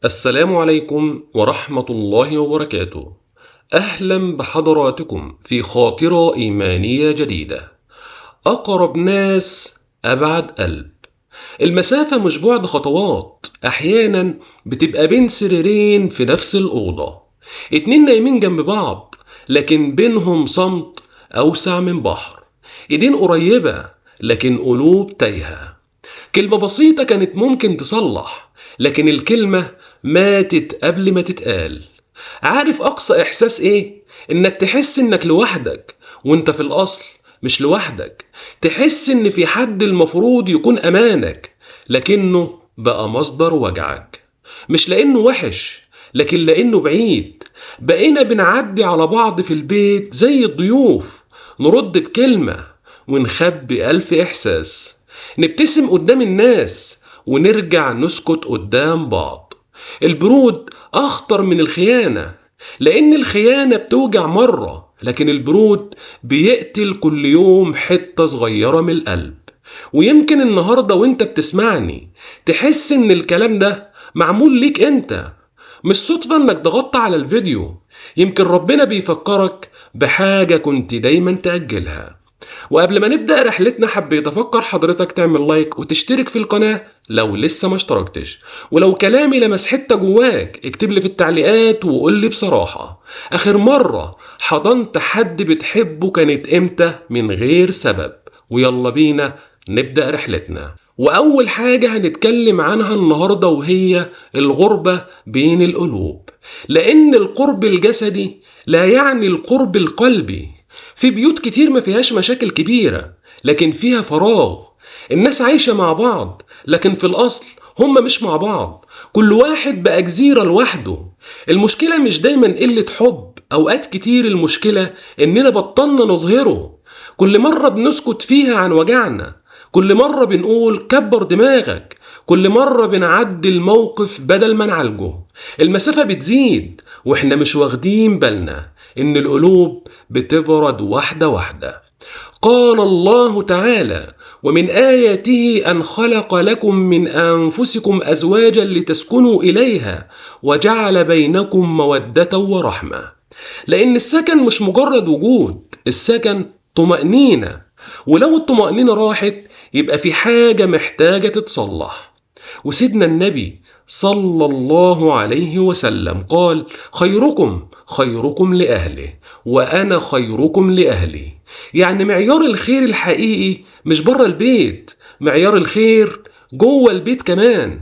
السلام عليكم ورحمة الله وبركاته. أهلا بحضراتكم في خاطرة إيمانية جديدة. أقرب ناس أبعد قلب. المسافة مش بعد خطوات، أحيانا بتبقى بين سريرين في نفس الأوضة، اتنين نايمين جنب بعض لكن بينهم صمت أوسع من بحر. ايدين قريبة لكن قلوب تايهة. كلمة بسيطة كانت ممكن تصلح، لكن الكلمة ماتت قبل ما تتقال. عارف أقصى إحساس إيه؟ إنك تحس إنك لوحدك وإنت في الأصل مش لوحدك. تحس إن في حد المفروض يكون أمانك لكنه بقى مصدر وجعك، مش لأنه وحش لكن لأنه بعيد. بقينا بنعدي على بعض في البيت زي الضيوف، نرد بكلمة ونخبي ألف إحساس، نبتسم قدام الناس ونرجع نسكت قدام بعض. البرود أخطر من الخيانة، لأن الخيانة بتوجع مرة لكن البرود بيقتل كل يوم حتة صغيرة من القلب. ويمكن النهاردة وانت بتسمعني تحس ان الكلام ده معمول ليك انت، مش صدفة انك ضغطت على الفيديو. يمكن ربنا بيفكرك بحاجة كنت دايما تأجلها. وقبل ما نبدأ رحلتنا حبيت أفكر حضرتك تعمل لايك وتشترك في القناة لو لسه ما اشتركتش. ولو كلامي لمس حتة جواك اكتب لي في التعليقات وقول لي بصراحة، آخر مرة حضنت حد بتحبه كانت امتى من غير سبب؟ ويلا بينا نبدأ رحلتنا. وأول حاجة هنتكلم عنها النهاردة وهي الغربة بين القلوب، لأن القرب الجسدي لا يعني القرب القلبي. في بيوت كتير ما فيهاش مشاكل كبيرة لكن فيها فراغ. الناس عايشة مع بعض لكن في الأصل هم مش مع بعض، كل واحد بقى جزيرة لوحده. المشكلة مش دايما قلة حب، أوقات كتير المشكلة إننا بطلنا نظهره. كل مرة بنسكت فيها عن وجعنا، كل مرة بنقول كبر دماغك، كل مرة بنعدي الموقف بدل ما نعالجه. المسافة بتزيد واحنا مش واخدين بالنا ان القلوب بتبرد واحدة واحدة. قال الله تعالى: ومن آياته أن خلق لكم من أنفسكم أزواجا لتسكنوا إليها وجعل بينكم مودة ورحمة. لأن السكن مش مجرد وجود، السكن طمأنينة، ولو الطمأنينة راحت يبقى في حاجة محتاجة تتصلح. وسيدنا النبي صلى الله عليه وسلم قال: خيركم خيركم لأهله وأنا خيركم لأهلي. يعني معيار الخير الحقيقي مش بره البيت، معيار الخير جوه البيت كمان.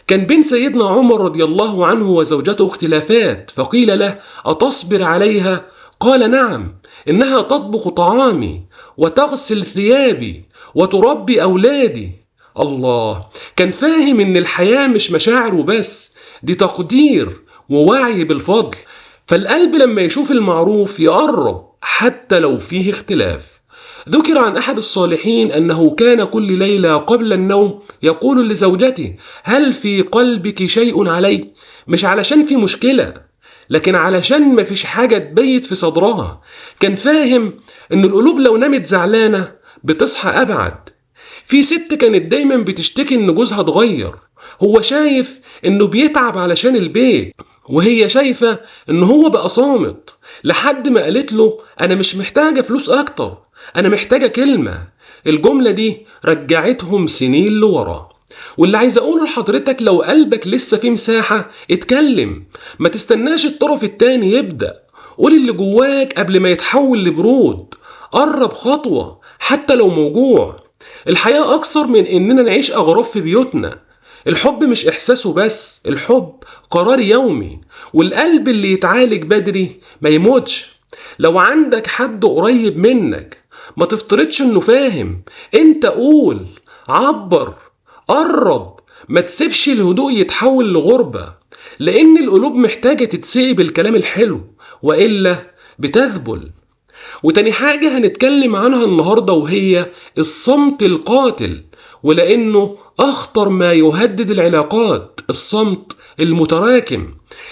كان بين سيدنا عمر رضي الله عنه وزوجته اختلافات، فقيل له: أتصبر عليها؟ قال: نعم، إنها تطبخ طعامي وتغسل ثيابي وتربي أولادي. الله، كان فاهم إن الحياة مش مشاعر وبس، دي تقدير ووعي بالفضل. فالقلب لما يشوف المعروف يقرب حتى لو فيه اختلاف. ذكر عن أحد الصالحين أنه كان كل ليلة قبل النوم يقول لزوجته: هل في قلبك شيء علي؟ مش علشان في مشكلة لكن علشان ما فيش حاجة تبيت في صدرها. كان فاهم أن القلوب لو نامت زعلانة بتصحى أبعد. في ست كانت دايما بتشتكي ان جوزها اتغير، هو شايف انه بيتعب علشان البيت وهي شايفة ان هو بقى صامت، لحد ما قالت له: انا مش محتاجة فلوس اكتر، انا محتاجة كلمة. الجملة دي رجعتهم سنين لورا. واللي عايز اقوله لحضرتك، لو قلبك لسه فيه مساحة اتكلم، ما تستناش الطرف التاني يبدأ. قول اللي جواك قبل ما يتحول لبرود. قرب خطوة حتى لو موجوع. الحياة أكثر من إننا نعيش أغراب في بيوتنا. الحب مش إحساسه بس، الحب قرار يومي، والقلب اللي يتعالج بدري ما يموتش. لو عندك حد قريب منك ما تفترضش إنه فاهم، أنت قول، عبر، قرب، ما تسيبش الهدوء يتحول لغربة، لأن القلوب محتاجة تتسقي بالكلام الحلو وإلا بتذبل. وتاني حاجة هنتكلم عنها النهاردة وهي الصمت القاتل، ولأنه أخطر ما يهدد العلاقات، الصمت المتراكم.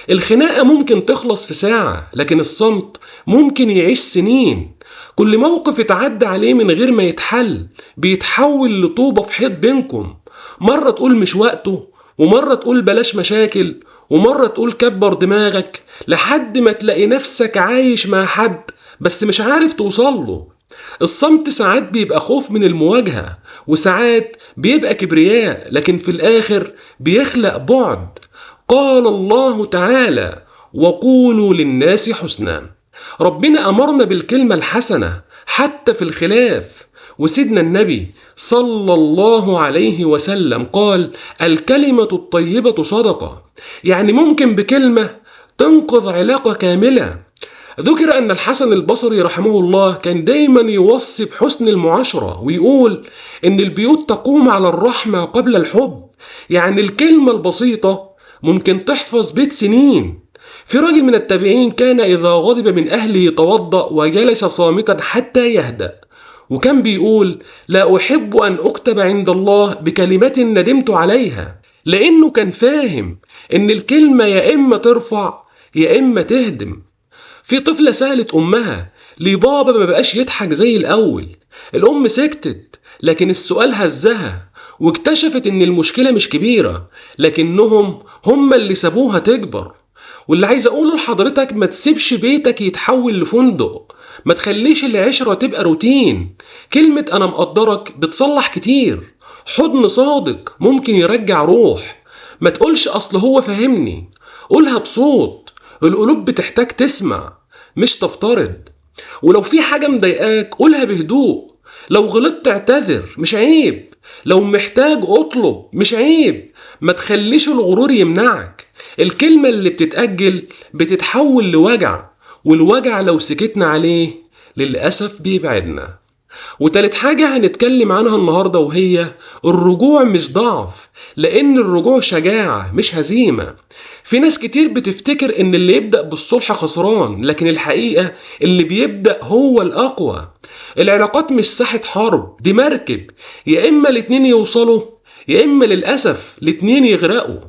الخناقة ممكن تخلص في ساعة لكن الصمت ممكن يعيش سنين. كل موقف اتعدى عليه من غير ما يتحل بيتحول لطوبة في حيط بينكم. مرة تقول مش وقته، ومرة تقول بلاش مشاكل، ومرة تقول كبر دماغك لحد ما تلاقي نفسك عايش مع حد بس مش عارف توصله. الصمت ساعات بيبقى خوف من المواجهة، وساعات بيبقى كبرياء، لكن في الآخر بيخلق بعد. قال الله تعالى: وقولوا للناس حسنا. ربنا أمرنا بالكلمة الحسنة حتى في الخلاف. وسيدنا النبي صلى الله عليه وسلم قال: الكلمة الطيبة صدقة. يعني ممكن بكلمة تنقذ علاقة كاملة. ذكر أن الحسن البصري رحمه الله كان دايما يوصي بحسن المعاشرة، ويقول إن البيوت تقوم على الرحمة قبل الحب. يعني الكلمة البسيطة ممكن تحفظ بيت سنين. في راجل من التابعين كان إذا غضب من أهله توضأ وجلس صامتا حتى يهدأ، وكان بيقول: لا أحب أن أكتب عند الله بكلمة ندمت عليها، لأنه كان فاهم إن الكلمة يا إما ترفع يا إما تهدم. في طفلة سألت أمها: ليه بابا ما بقاش يضحك زي الأول؟ الأم سكتت، لكن السؤال هزها، واكتشفت إن المشكلة مش كبيرة، لكنهم هم اللي سابوها تكبر. واللي عايز أقوله لحضرتك: ما تسيبش بيتك يتحول لفندق، ما تخليش العشرة تبقى روتين. كلمة أنا مقدرك بتصلح كتير. حضن صادق ممكن يرجع روح. ما تقولش أصل هو فهمني، قولها بصوت. القلوب بتحتاج تسمع مش تفترض. ولو في حاجة مضايقاك قولها بهدوء. لو غلطت اعتذر، مش عيب. لو محتاج اطلب، مش عيب. ما تخليش الغرور يمنعك. الكلمة اللي بتتأجل بتتحول لوجع، والوجع لو سكتنا عليه للأسف بيبعدنا. وتالت حاجة هنتكلم عنها النهاردة وهي الرجوع مش ضعف، لأن الرجوع شجاعة مش هزيمة. في ناس كتير بتفتكر إن اللي يبدأ بالصلح خسران، لكن الحقيقة اللي بيبدأ هو الأقوى. العلاقات مش ساحة حرب، دي مركب، يا إما الاتنين يوصلوا يا إما للأسف الاتنين يغرقوا.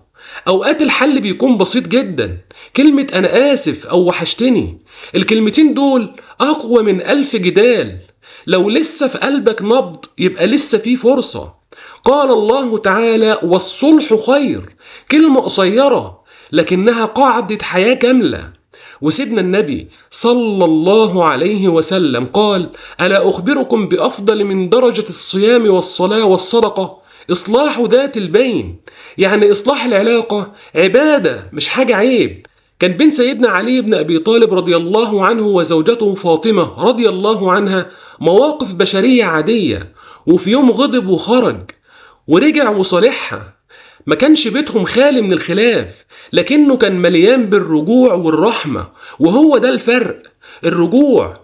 أوقات الحل بيكون بسيط جدا، كلمة أنا آسف أو وحشتني. الكلمتين دول أقوى من 1000 جدال. لو لسه في قلبك نبض يبقى لسه في فرصة. قال الله تعالى: والصلح خير. كلمة قصيرة لكنها قاعدة حياة كاملة. وسيدنا النبي صلى الله عليه وسلم قال: ألا أخبركم بأفضل من درجة الصيام والصلاة والصدقة؟ إصلاح ذات البين. يعني إصلاح العلاقة عبادة مش حاجة عيب. كان بين سيدنا علي بن أبي طالب رضي الله عنه وزوجته فاطمة رضي الله عنها مواقف بشرية عادية، وفي يوم غضب وخرج ورجع وصالحها. ما كانش بيتهم خالي من الخلاف، لكنه كان مليان بالرجوع والرحمة، وهو ده الفرق، الرجوع.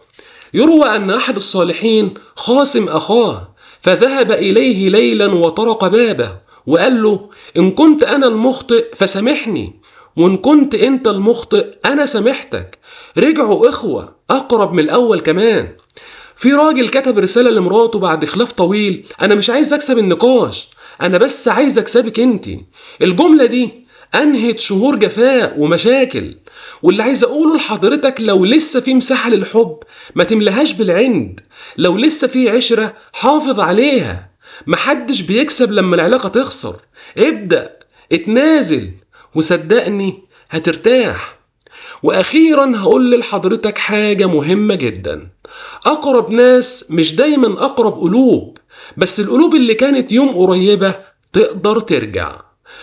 يروى أن أحد الصالحين خاصم أخاه، فذهب إليه ليلا وطرق بابه وقال له: إن كنت أنا المخطئ فسامحني، وإن كنت أنت المخطئ أنا سامحتك. رجعوا إخوة أقرب من الأول كمان. في راجل كتب رسالة لمراته بعد خلاف طويل: أنا مش عايز أكسب النقاش، أنا بس عايز أكسبك أنت. الجملة دي أنهت شهور جفاء ومشاكل. واللي عايز أقوله لحضرتك: لو لسه في مساحة للحب ما تملهاش بالعند. لو لسه في عشرة حافظ عليها. محدش بيكسب لما العلاقة تخسر. ابدأ، اتنازل، وصدقني هترتاح. وأخيرا هقول لحضرتك حاجة مهمة جدا: أقرب ناس مش دايما أقرب قلوب، بس القلوب اللي كانت يوم قريبة تقدر ترجع.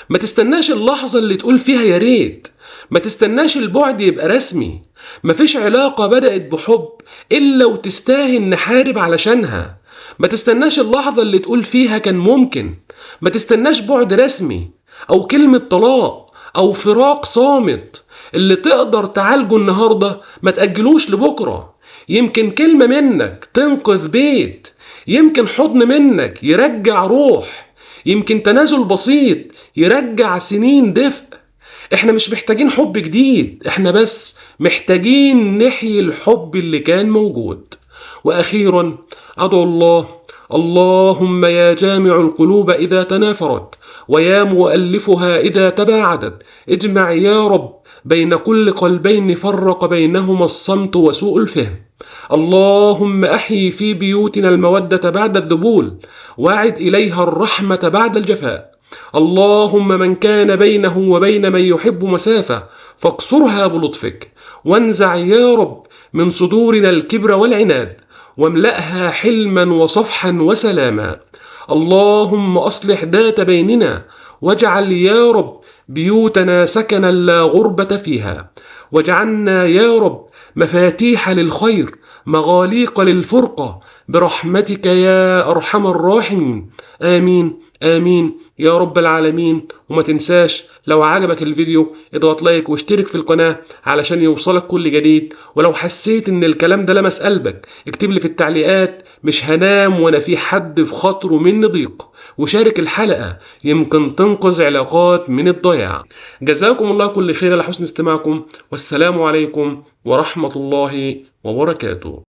ما تستناش اللحظة اللي تقول فيها يا ريت. ما تستناش البعد يبقى رسمي. مفيش علاقة بدأت بحب إلا وتستاهل نحارب علشانها. ما تستناش اللحظة اللي تقول فيها كان ممكن. ما تستناش بعد رسمي أو كلمة طلاق أو فراق صامت. اللي تقدر تعالجه النهاردة ما تأجلوش لبكرة. يمكن كلمة منك تنقذ بيت، يمكن حضن منك يرجع روح، يمكن تنازل بسيط يرجع سنين دفء. احنا مش محتاجين حب جديد، احنا بس محتاجين نحيي الحب اللي كان موجود. وأخيرا أدعو الله: اللهم يا جامع القلوب إذا تنافرت، ويا مؤلفها إذا تباعدت، اجمع يا رب بين كل قلبين فرق بينهما الصمت وسوء الفهم. اللهم أحيي في بيوتنا المودة بعد الذبول، واعد إليها الرحمة بعد الجفاء. اللهم من كان بينه وبين من يحب مسافة فاقصرها بلطفك، وانزع يا رب من صدورنا الكبر والعناد، واملأها حلما وصفحا وسلاما. اللهم أصلح ذات بيننا، واجعل يا رب بيوتنا سكنا لا غربة فيها، واجعلنا يا رب مفاتيح للخير مغاليق للفرقة، برحمتك يا أرحم الراحمين. آمين آمين يا رب العالمين. وما تنساش لو عجبك الفيديو اضغط لايك واشترك في القناة علشان يوصلك كل جديد. ولو حسيت ان الكلام ده لمس قلبك اكتب لي في التعليقات مش هنام وانا في حد في خاطره مني ضيق، وشارك الحلقة يمكن تنقذ علاقات من الضياع. جزاكم الله كل خير على حسن استماعكم، والسلام عليكم ورحمة الله وبركاته.